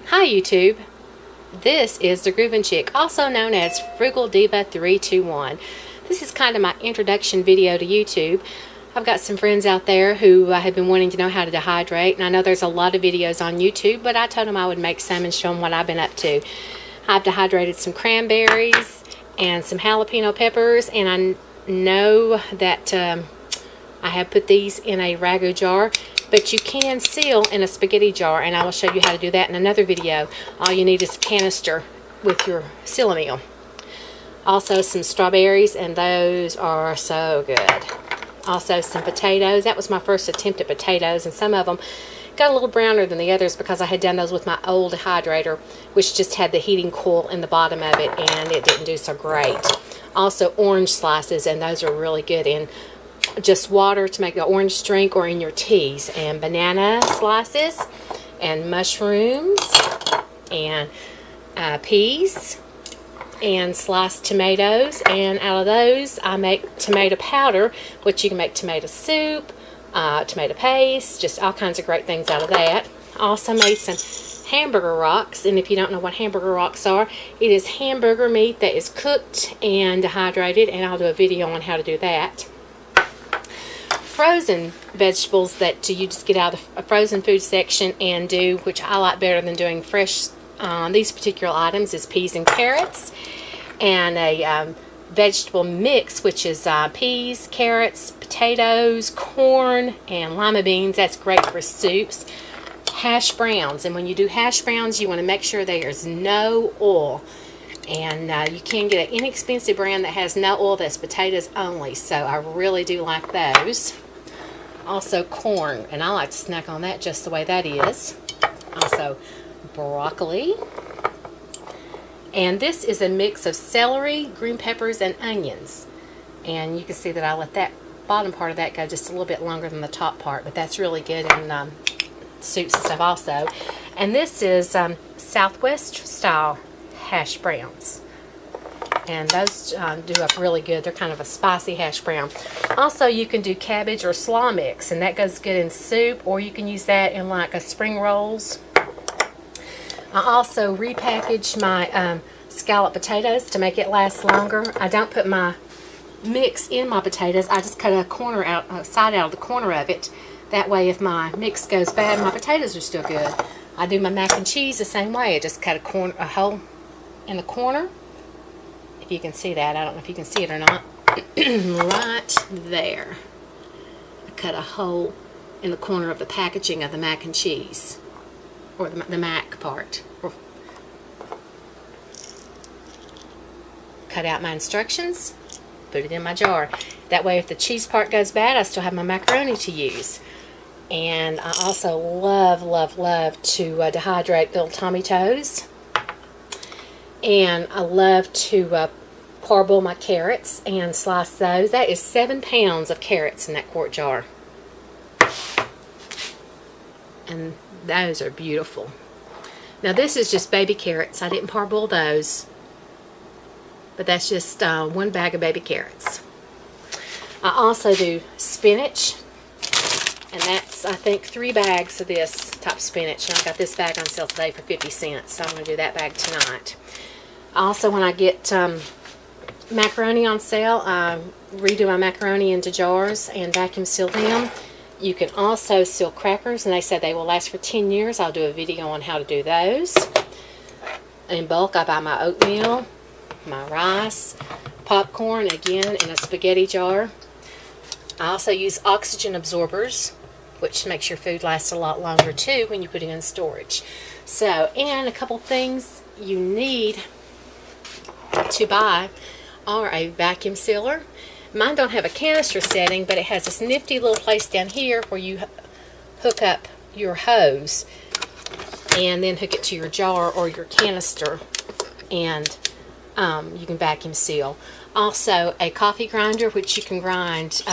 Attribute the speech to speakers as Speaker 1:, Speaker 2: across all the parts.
Speaker 1: Hi YouTube, this is the Groovin' Chick, also known as Frugal Diva 321. This is kind of my introduction video to YouTube. I've got some friends out there who have been wanting to know how to dehydrate, and I know there's a lot of videos on YouTube, but I told them I would make some and show them what I've been up to. I've dehydrated some cranberries and some jalapeno peppers, and I know that I have put these in a ragu jar, but you can seal in a spaghetti jar, and I will show you how to do that in another video. All you need is a canister with your seal meal. Also some strawberries, and those are so good. Also some potatoes. That was my first attempt at potatoes, and some of them got a little browner than the others because I had done those with my old dehydrator, which just had the heating coil in the bottom of it, and it didn't do so great. Also orange slices, and those are really good in just water to make the orange drink or in your teas, and banana slices and mushrooms and peas and sliced tomatoes, and out of those I make tomato powder, which you can make tomato soup, tomato paste, just all kinds of great things out of that. Also made some hamburger rocks, and if you don't know what hamburger rocks are, it is hamburger meat that is cooked and dehydrated, and I'll do a video on how to do that. Frozen vegetables that you just get out of a frozen food section and do, which I like better than doing fresh. These particular items is peas and carrots, and a vegetable mix, which is peas, carrots, potatoes, corn, and lima beans. That's great for soups. Hash browns, and when you do hash browns, you want to make sure there's no oil. And you can get an inexpensive brand that has no oil, that's potatoes only, so I really do like those. Also corn, and I like to snack on that just the way that is. Also broccoli. And this is a mix of celery, green peppers, and onions. And you can see that I let that bottom part of that go just a little bit longer than the top part, but that's really good in soups and stuff also. And this is Southwest style hash browns, and those do up really good. They're kind of a spicy hash brown. Also, you can do cabbage or slaw mix, and that goes good in soup, or you can use that in like a spring rolls. I also repackaged my scalloped potatoes to make it last longer. I don't put my mix in my potatoes. I just cut a side out of the corner of it. That way, if my mix goes bad, my potatoes are still good. I do my mac and cheese the same way. I just cut a hole in the corner. If you can see that, I don't know if you can see it or not. Right there. I cut a hole in the corner of the packaging of the mac and cheese, or the mac part. Cut out my instructions, put it in my jar. That way if the cheese part goes bad, I still have my macaroni to use. And I also love to dehydrate little Tommy Toes. And I love to parboil my carrots and slice those. That is 7 pounds of carrots in that quart jar. And those are beautiful. Now this is just baby carrots. I didn't parboil those. But that's just 1 bag of baby carrots. I also do spinach. And that's, I think, 3 bags of this type spinach. And I got this bag on sale today for 50 cents. So I'm going to do that bag tonight. Also, when I get macaroni on sale, I redo my macaroni into jars and vacuum seal them. You can also seal crackers, and they said they will last for 10 years. I'll do a video on how to do those. In bulk, I buy my oatmeal, my rice, popcorn, again, in a spaghetti jar. I also use oxygen absorbers, which makes your food last a lot longer too when you put it in storage. So, and a couple things you need to buy are a vacuum sealer. Mine don't have a canister setting, but it has this nifty little place down here where you hook up your hose and then hook it to your jar or your canister, and you can vacuum seal. Also a coffee grinder, which you can grind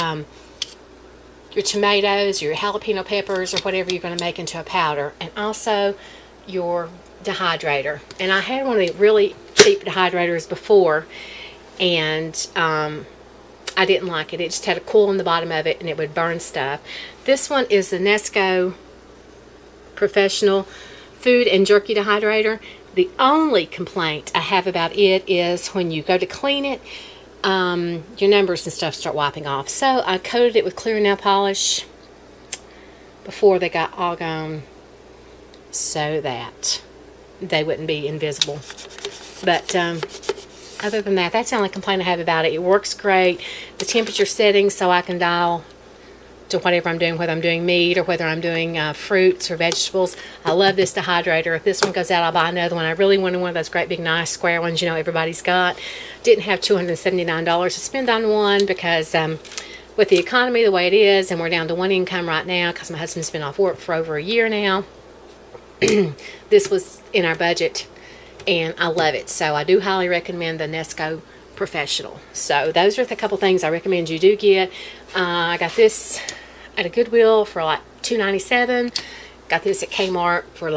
Speaker 1: your tomatoes, your jalapeno peppers, or whatever you're going to make into a powder. And also your dehydrator. And I had one of the really cheap dehydrators before, and I didn't like it. It just had a coil in the bottom of it, and it would burn stuff. This one is the Nesco Professional food and jerky dehydrator. The only complaint I have about it is when you go to clean it, your numbers and stuff start wiping off. So I coated it with clear nail polish before they got all gone so that they wouldn't be invisible. But other than that, that's the only complaint I have about it. It works great. The temperature settings, so I can dial to whatever I'm doing, whether I'm doing meat or whether I'm doing fruits or vegetables. I love this dehydrator. If this one goes out, I'll buy another one. I really wanted one of those great big nice square ones, you know, everybody's got. Didn't have $279 to spend on one because with the economy the way it is, and we're down to one income right now because my husband's been off work for over a year now, this was in our budget, and I love it. So I do highly recommend the Nesco Professional. So those are the couple things I recommend you do get. I got this at a Goodwill for like $2.97. Got this at Kmart for like